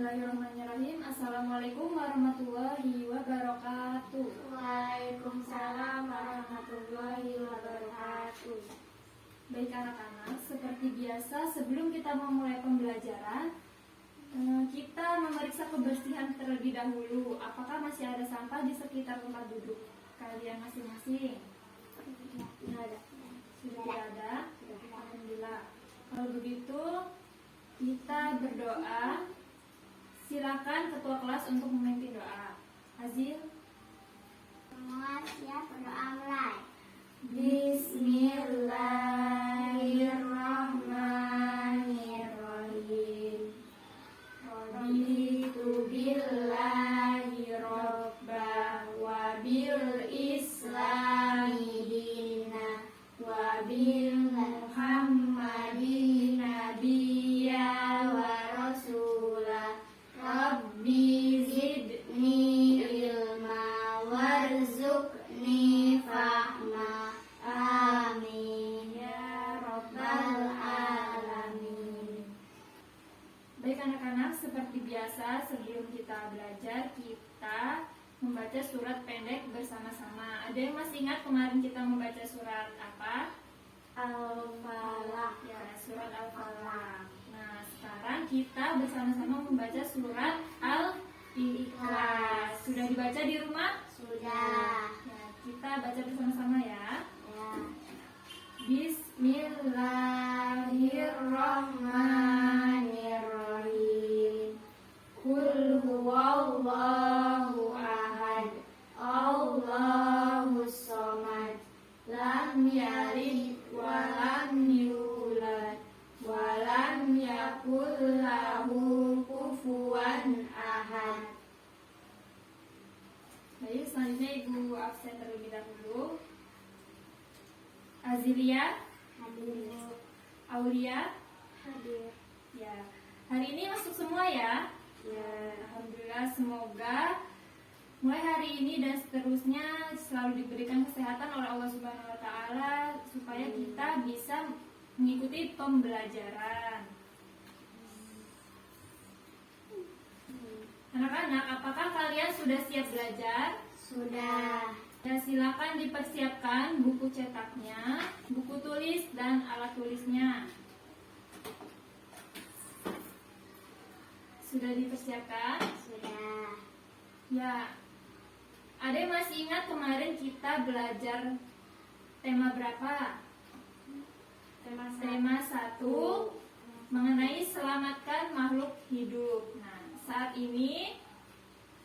Bismillahirrahmanirrahim. Assalamualaikum warahmatullahi wabarakatuh. Waalaikumsalam warahmatullahi wabarakatuh. Baik anak-anak, seperti biasa sebelum kita memulai pembelajaran, kita memeriksa kebersihan terlebih dahulu. Apakah masih ada sampah di sekitar tempat duduk kalian masing-masing? Tidak ada. Sudah tidak ada? Alhamdulillah. Kalau begitu, kita berdoa. Silakan ketua kelas untuk memimpin doa. Azil. Semua siap berdoa mulai. Bismillahirrahmanirrahim. Raditu billahi rabbah wa bil islami dina wa bil muhammadin nabiyya wa rasulah. Rabbi zidni ilma warzuqni fahma. Amin ya rabbal alamin. Baik anak-anak, seperti biasa sebelum kita belajar, kita membaca surat pendek bersama-sama. Ada yang masih ingat kemarin kita membaca surat apa? Al-Falaq. Ya, surat Al-Falaq. Nah, sekarang kita bersama-sama membaca surat Al-Ikhlas. Sudah dibaca di rumah? Sudah. Ya, kita baca bersama-sama ya. Ya. Bismillahirrahmanirrahim. Qul huwallahu ahad, Allahus samad, lam yalid wa lam yulad wa lam yakul lahu kufuwan ahad. Baik, selanjutnya Ibu absen terlebih dahulu. Azilia, Hadir. Aulia, Hadir. ya. Hari ini masuk semua ya. Ya. Alhamdulillah, semoga mulai hari ini dan seterusnya selalu diberikan kesehatan oleh Allah Subhanahu wa taala supaya kita bisa mengikuti pembelajaran. Anak-anak, apakah kalian sudah siap belajar? Sudah. Ya, silakan dipersiapkan buku cetaknya, buku tulis dan alat tulisnya. Sudah dipersiapkan? Sudah. Ya. Ada yang masih ingat kemarin kita belajar tema berapa? Tema 1 mengenai selamatkan makhluk hidup. Nah, saat ini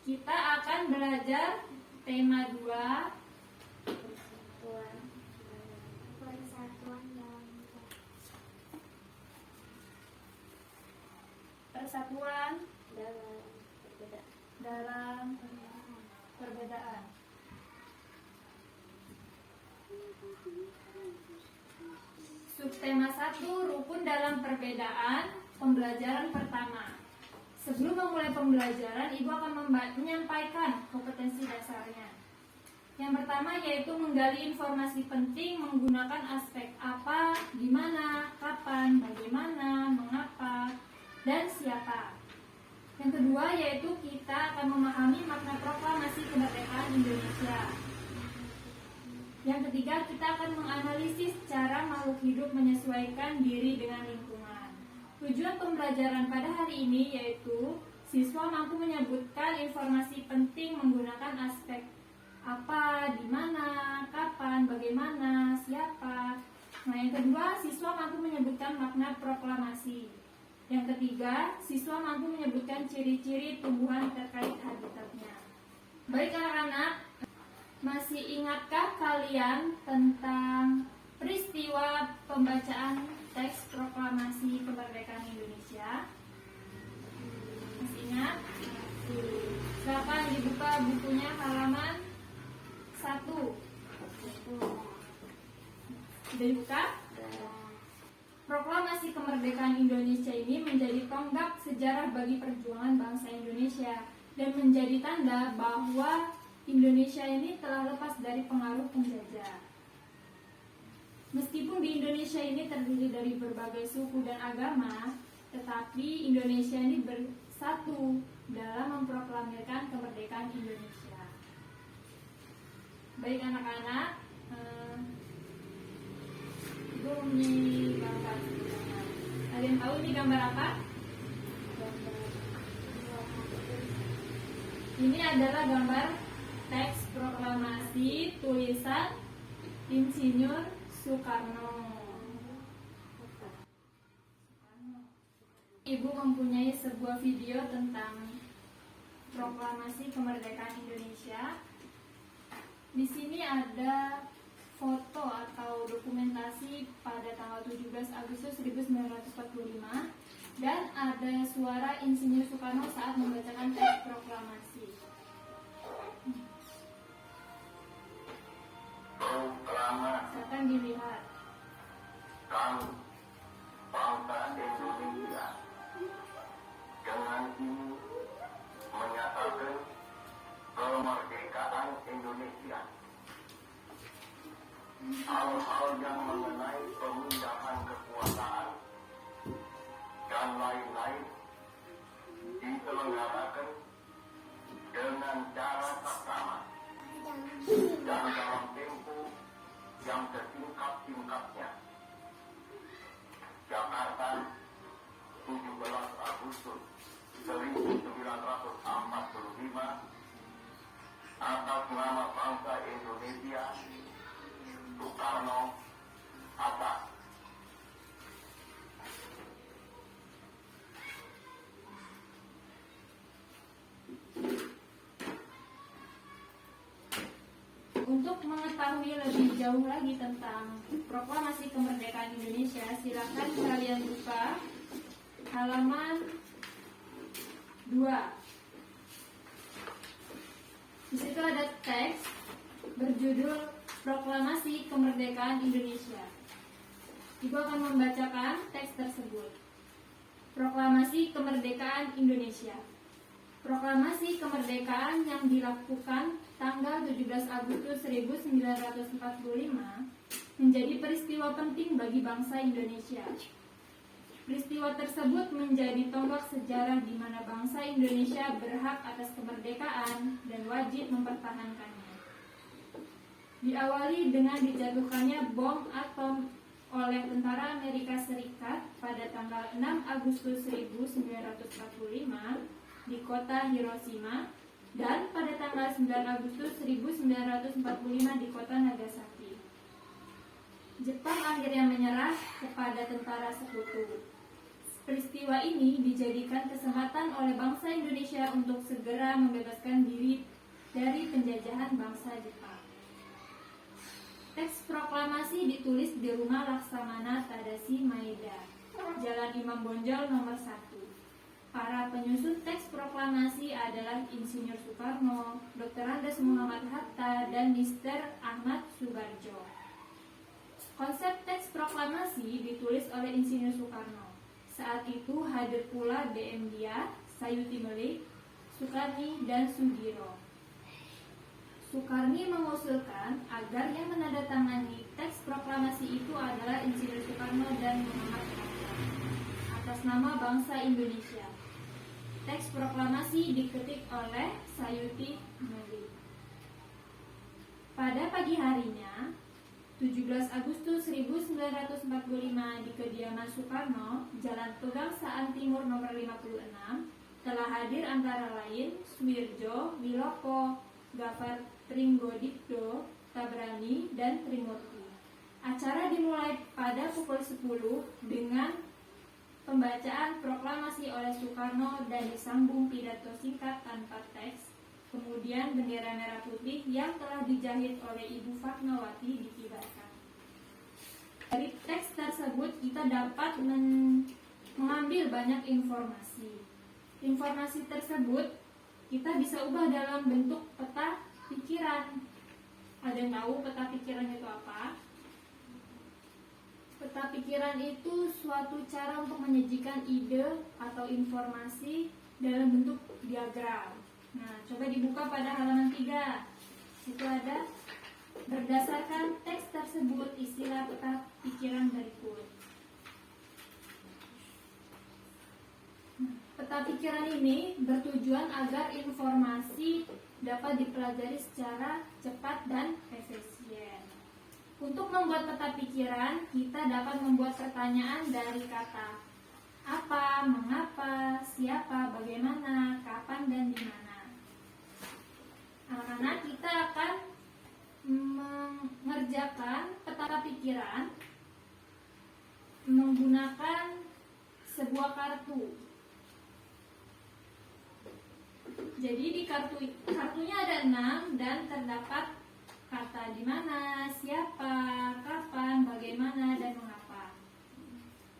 kita akan belajar tema 2, Persatuan dalam persatuan perbedaan. dalam perbedaan. Subtema 1, rukun dalam perbedaan, pembelajaran pertama. Sebelum memulai pembelajaran, Ibu akan menyampaikan kompetensi dasarnya. Yang pertama yaitu menggali informasi penting menggunakan aspek apa, di mana, kapan, bagaimana, mengapa, dan siapa. Yang kedua yaitu kita akan memahami makna proklamasi kemerdekaan Indonesia. Yang ketiga, kita akan menganalisis cara makhluk hidup menyesuaikan diri dengan lingkungan. Tujuan pembelajaran pada hari ini yaitu siswa mampu menyebutkan informasi penting menggunakan aspek apa, di mana, kapan, bagaimana, siapa. Nah, yang kedua, siswa mampu menyebutkan makna proklamasi. Yang ketiga, siswa mampu menyebutkan ciri-ciri tumbuhan terkait habitatnya. Baik anak-anak, masih ingatkah kalian tentang peristiwa pembacaan teks proklamasi kemerdekaan Indonesia? Masih ingat? Silakan dibuka bukunya halaman 1. Sudah dibuka? Proklamasi kemerdekaan Indonesia ini menjadi tonggak sejarah bagi perjuangan bangsa Indonesia dan menjadi tanda bahwa Indonesia ini telah lepas dari pengaruh penjajah. Meskipun di Indonesia ini terdiri dari berbagai suku dan agama, tetapi Indonesia ini 1. Dalam memproklamirkan kemerdekaan Indonesia. Baik anak-anak, Ibu mempunyai gambar. Ada yang tahu ini gambar apa? Ini adalah gambar teks proklamasi tulisan Insinyur Soekarno. Ibu mempunyai sebuah video tentang proklamasi kemerdekaan Indonesia. Di sini ada foto atau dokumentasi pada tanggal 17 Agustus 1945 dan ada suara Insinyur Soekarno saat membacakan teks proklamasi. Silakan dilihat. Kami, bangsa Indonesia, dengan ini menyatakan kemerdekaan Indonesia. Hal-hal yang mengenai pemindahan kekuasaan dan lain-lain diselenggarakan dengan cara saksama dan dalam tempo yang setingkat-tingkatnya. Jakarta, 17 Agustus 1945, atas nama bangsa Indonesia, Soekarno, Hatta. Untuk mengetahui lebih jauh lagi tentang proklamasi kemerdekaan Indonesia, silakan kalian buka halaman 2. Di situ ada teks berjudul Proklamasi Kemerdekaan Indonesia. Ibu akan membacakan teks tersebut. Proklamasi Kemerdekaan Indonesia. Proklamasi kemerdekaan yang dilakukan tanggal 17 Agustus 1945 menjadi peristiwa penting bagi bangsa Indonesia. Peristiwa tersebut menjadi tonggak sejarah di mana bangsa Indonesia berhak atas kemerdekaan dan wajib mempertahankannya. Diawali dengan dijatuhkannya bom atom oleh tentara Amerika Serikat pada tanggal 6 Agustus 1945 di kota Hiroshima dan pada tanggal 9 Agustus 1945 di kota Nagasaki. Jepang akhirnya menyerah kepada tentara sekutu. Peristiwa ini dijadikan kesempatan oleh bangsa Indonesia untuk segera membebaskan diri dari penjajahan bangsa Jepang. Teks proklamasi ditulis di Rumah Laksamana Tadashi Maeda, Jalan Imam Bonjol nomor 1. Para penyusun teks proklamasi adalah Insinyur Soekarno, Dr. Andes Muhammad Hatta, dan Mr. Ahmad Subarjo. Konsep teks proklamasi ditulis oleh Insinyur Soekarno. Saat itu hadir pula DM Dia, Sayuti Melik, Sukarni, dan Sugiro. Sukarni mengusulkan agar yang menandatangani teks proklamasi itu adalah Insinyur Soekarno dan Muhammad Hatta atas nama bangsa Indonesia. Teks proklamasi diketik oleh Sayuti Melik. Pada pagi harinya, 17 Agustus 1945 di kediaman Soekarno, Jalan Pegangsaan Timur nomor 56, telah hadir antara lain Suwirjo, Wilopo, Gafar Trenggodipdo, Tabrani, dan Trimurti. Acara dimulai pada pukul 10 dengan pembacaan proklamasi oleh Soekarno dan disambung pidato singkat tanpa teks. Kemudian bendera merah putih yang telah dijahit oleh Ibu Fatmawati dikibarkan. Dari teks tersebut kita dapat mengambil banyak informasi. Informasi tersebut kita bisa ubah dalam bentuk peta pikiran. Ada yang tahu peta pikiran itu apa? Peta pikiran itu suatu cara untuk menyajikan ide atau informasi dalam bentuk diagram. Nah, coba dibuka pada halaman 3. Itu ada berdasarkan teks tersebut istilah peta pikiran berikut. Peta pikiran ini bertujuan agar informasi dapat dipelajari secara cepat dan efisien. Untuk membuat peta pikiran, kita dapat membuat pertanyaan dari kata apa, mengapa, siapa, bagaimana, kapan, dan di mana. Anak-anak, kita akan mengerjakan peta pikiran menggunakan sebuah kartu. Jadi di kartunya ada 6 dan terdapat kata di mana, siapa, kapan, bagaimana, dan mengapa.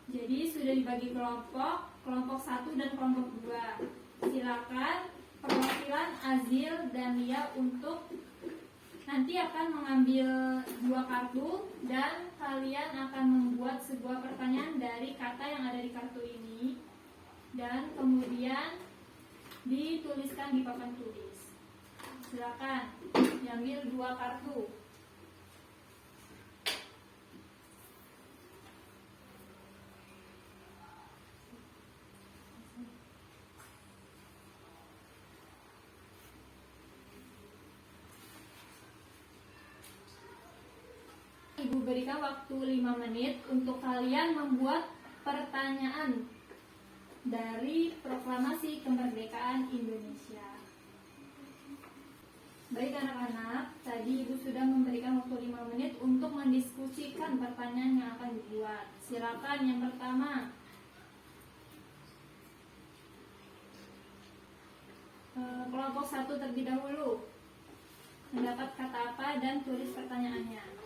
Jadi sudah dibagi kelompok 1 dan kelompok 2. Silakan perwakilan Azil dan Lia untuk nanti akan mengambil 2 kartu dan kalian akan membuat sebuah pertanyaan dari kata yang ada di kartu ini dan kemudian dituliskan di papan tulis. Silakan diambil 2 kartu. Ibu berikan waktu 5 menit untuk kalian membuat pertanyaan dari proklamasi kemerdekaan Indonesia. Baik anak-anak, tadi Ibu sudah memberikan waktu 5 menit untuk mendiskusikan pertanyaan yang akan dibuat. Silakan yang pertama. Kelompok 1 terlebih dahulu. Mendapat kata apa dan tulis pertanyaannya.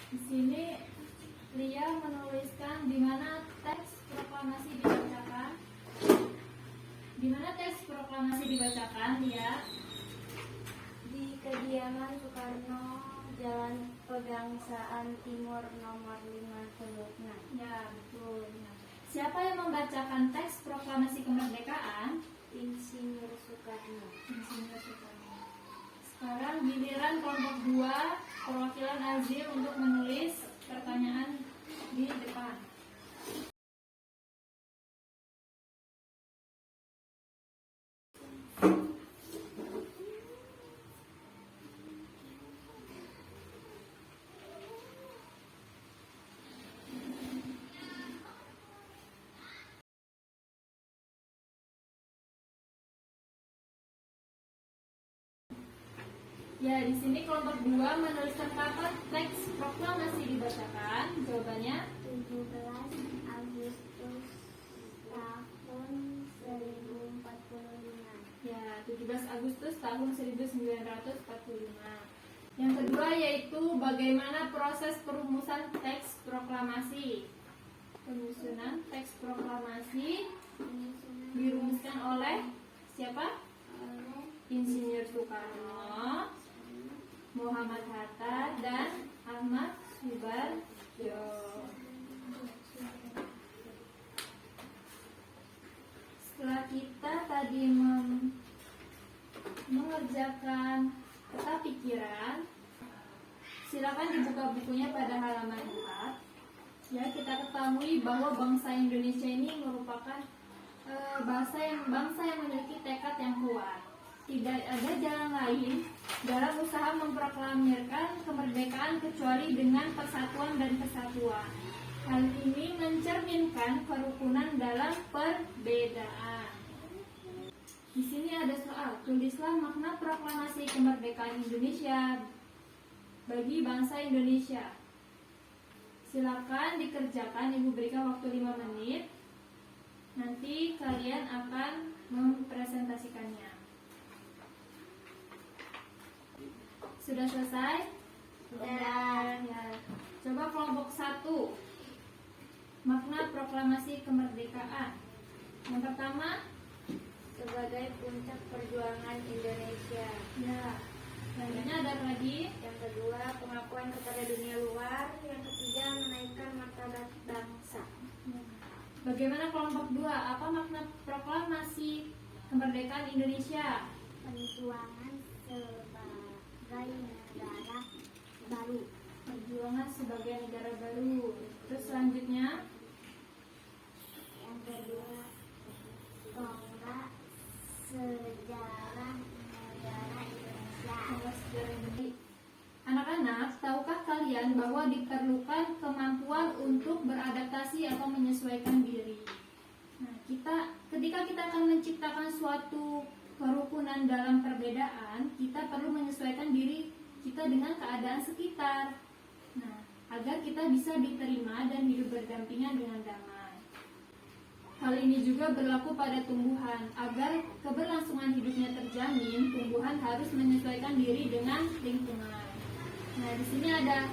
Di sini Lia menuliskan di mana teks proklamasi dibacakan. Di mana teks proklamasi dibacakan, Lia? Di kediaman Soekarno, Jalan Pegangsaan Timur nomor 56. Ya, betul. Siapa yang membacakan teks proklamasi kemerdekaan? Insinyur Soekarno. Insinyur Soekarno. Sekarang giliran kelompok 2 perwakilan Azil untuk menulis pertanyaan di depan. Ya, di sini kelompok 2 menuliskan kapan teks proklamasi dibacakan. Jawabannya 17 Agustus tahun 1045. ya, 17 Agustus tahun 1945. Yang kedua yaitu bagaimana proses perumusan teks proklamasi. Penyusunan teks proklamasi dirumuskan oleh siapa? Oleh Insinyur Soekarno, Muhammad Hatta, dan Ahmad Subarjo. Setelah kita tadi mengerjakan peta pikiran, silakan dibuka bukunya pada halaman 4. Ya, kita ketahui bahwa bangsa Indonesia ini merupakan bangsa yang memiliki tekad yang kuat. Tidak ada jalan lain dalam usaha memproklamirkan kemerdekaan kecuali dengan persatuan dan kesatuan. Hal ini mencerminkan kerukunan dalam perbedaan. Di sini ada soal, tulislah makna proklamasi kemerdekaan Indonesia bagi bangsa Indonesia. Silakan dikerjakan, Ibu berikan waktu 5 menit. Nanti kalian akan mempresentasikannya. Sudah selesai? Sudah. Ya. Coba kelompok 1. Makna proklamasi kemerdekaan. Yang pertama, sebagai puncak perjuangan Indonesia. ya. Selanjutnya ada apa lagi? Yang kedua, pengakuan kepada dunia luar. Yang ketiga, menaikkan martabat bangsa. Bagaimana kelompok 2? Apa makna proklamasi kemerdekaan Indonesia? Perjuangan sebagai negara baru. Perjuangan sebagai negara baru. Terus selanjutnya, Yang kedua, tonggak sejarah negara Indonesia. adalah sejarah Indonesia. Anak-anak, tahukah kalian bahwa diperlukan kemampuan untuk beradaptasi atau menyesuaikan diri? Nah, ketika kita akan menciptakan suatu kerukunan dalam perbedaan, kita perlu menyesuaikan diri kita dengan keadaan sekitar. Nah, agar kita bisa diterima dan hidup berdampingan dengan damai. Hal ini juga berlaku pada tumbuhan. Agar keberlangsungan hidupnya terjamin, tumbuhan harus menyesuaikan diri dengan lingkungan. Nah, di sini ada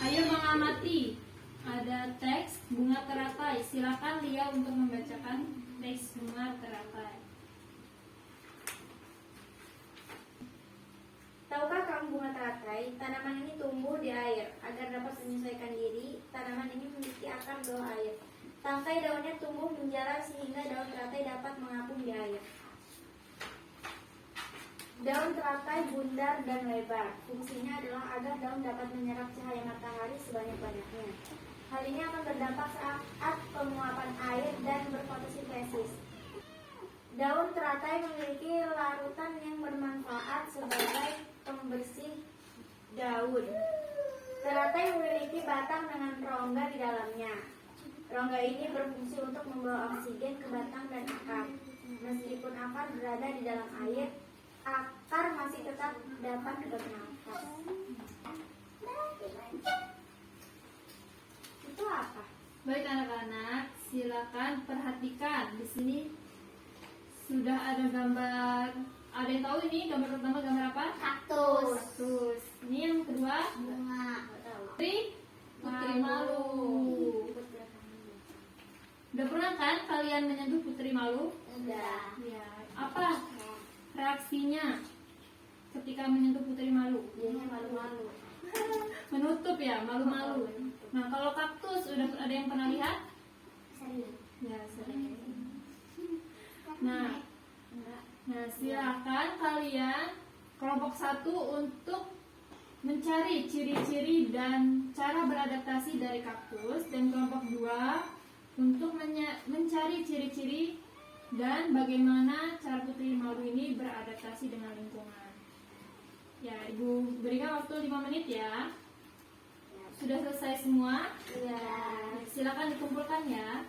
ayo mengamati. Ada teks bunga teratai. Silakan Lia untuk membacakan teks bunga teratai. Tahukah kamu bunga teratai? Tanaman ini tumbuh di air. Agar dapat menyesuaikan diri, tanaman ini memiliki akar bawah air. Tangkai daunnya tumbuh menjalar sehingga daun teratai dapat mengapung di air. Daun teratai bundar dan lebar. Fungsinya adalah agar daun dapat menyerap cahaya matahari sebanyak-banyaknya. Hal ini akan berdampak saat penguapan air dan berfotosintesis. Daun teratai memiliki larutan yang bermanfaat sebagai pembersih daun. Teratai memiliki batang dengan rongga di dalamnya. Rongga ini berfungsi untuk membawa oksigen ke batang dan akar. Meskipun akar berada di dalam air, akar masih tetap dapat bernafas. Itu apa? Baik anak-anak, silakan perhatikan. Di sini sudah ada gambar. Ada yang tahu ini gambar pertama gambar apa? Kaktus. Kaktus. Ini yang kedua, Bunga. putri malu. Udah pernah kan kalian menyentuh putri malu? Udah. Ya. Apa reaksinya ketika menyentuh putri malu? Jadinya malu-malu. Menutup ya, malu-malu. Nah, kalau kaktus udah ada yang pernah lihat? Sering. Ya, sering. Nah, Enggak. silakan kalian kelompok 1 untuk mencari ciri-ciri dan cara beradaptasi dari kaktus, dan kelompok 2 untuk mencari ciri-ciri dan bagaimana cara putri malu ini beradaptasi dengan lingkungan. Ya, Ibu berikan waktu 5 menit ya. Sudah selesai semua? Iya. Silakan dikumpulkan ya.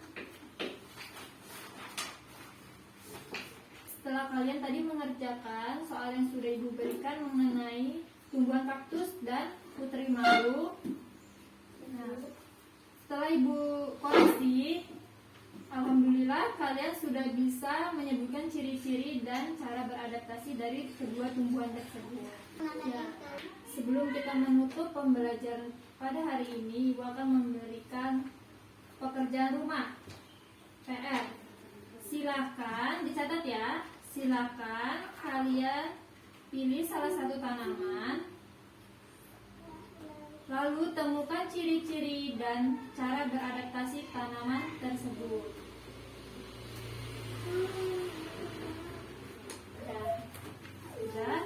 Setelah kalian tadi mengerjakan soal yang sudah Ibu berikan mengenai tumbuhan kaktus dan putri malu, nah, setelah Ibu koreksi, alhamdulillah kalian sudah bisa menyebutkan ciri-ciri dan cara beradaptasi dari kedua tumbuhan tersebut. Ya, sebelum kita menutup pembelajaran pada hari ini, Ibu akan memberikan pekerjaan rumah PR. Silahkan dicatat ya. Silahkan kalian pilih salah satu tanaman, lalu temukan ciri-ciri dan cara beradaptasi tanaman tersebut. Sudah?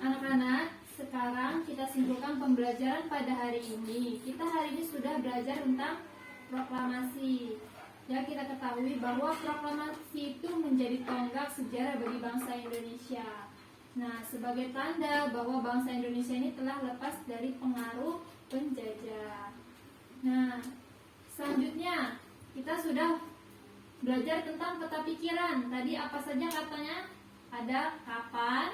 Anak-anak, sekarang kita simpulkan pembelajaran pada hari ini. Kita hari ini sudah belajar tentang proklamasi. Ya, kita ketahui bahwa proklamasi itu menjadi tonggak sejarah bagi bangsa Indonesia. Nah, sebagai tanda bahwa bangsa Indonesia ini telah lepas dari pengaruh penjajah. Nah, selanjutnya kita sudah belajar tentang peta pikiran. Tadi apa saja katanya? Ada kapan,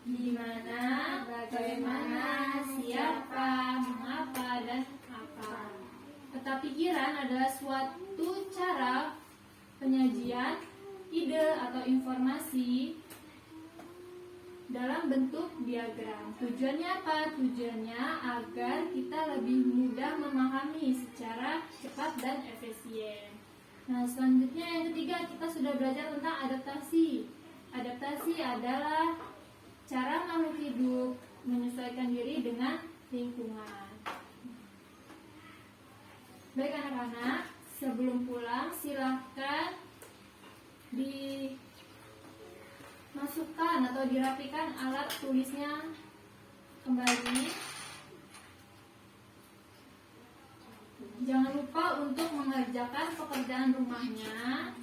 di mana, bagaimana, siapa, mengapa, dan apa. Peta pikiran adalah suatu cara penyajian ide atau informasi dalam bentuk diagram. Tujuannya apa? Tujuannya agar kita lebih mudah memahami secara cepat dan efisien. Nah, selanjutnya yang ketiga kita sudah belajar tentang adaptasi. Adaptasi adalah cara makhluk hidup menyesuaikan diri dengan lingkungan. Baik anak-anak, sebelum pulang silahkan dimasukkan atau dirapikan alat tulisnya kembali. Jangan lupa untuk mengerjakan pekerjaan rumahnya.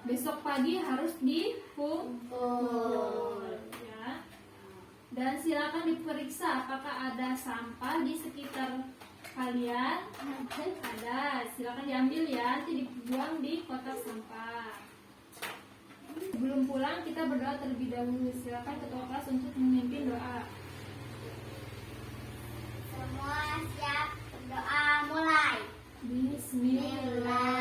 Besok pagi harus dikumpul, ya. Dan silakan diperiksa apakah ada sampah di sekitar kalian. Ada, silakan diambil ya, nanti dibuang di kotak sampah. Sebelum pulang kita berdoa terlebih dahulu. Silakan ketua kelas untuk memimpin doa. Semua siap, berdoa mulai. Bismillah.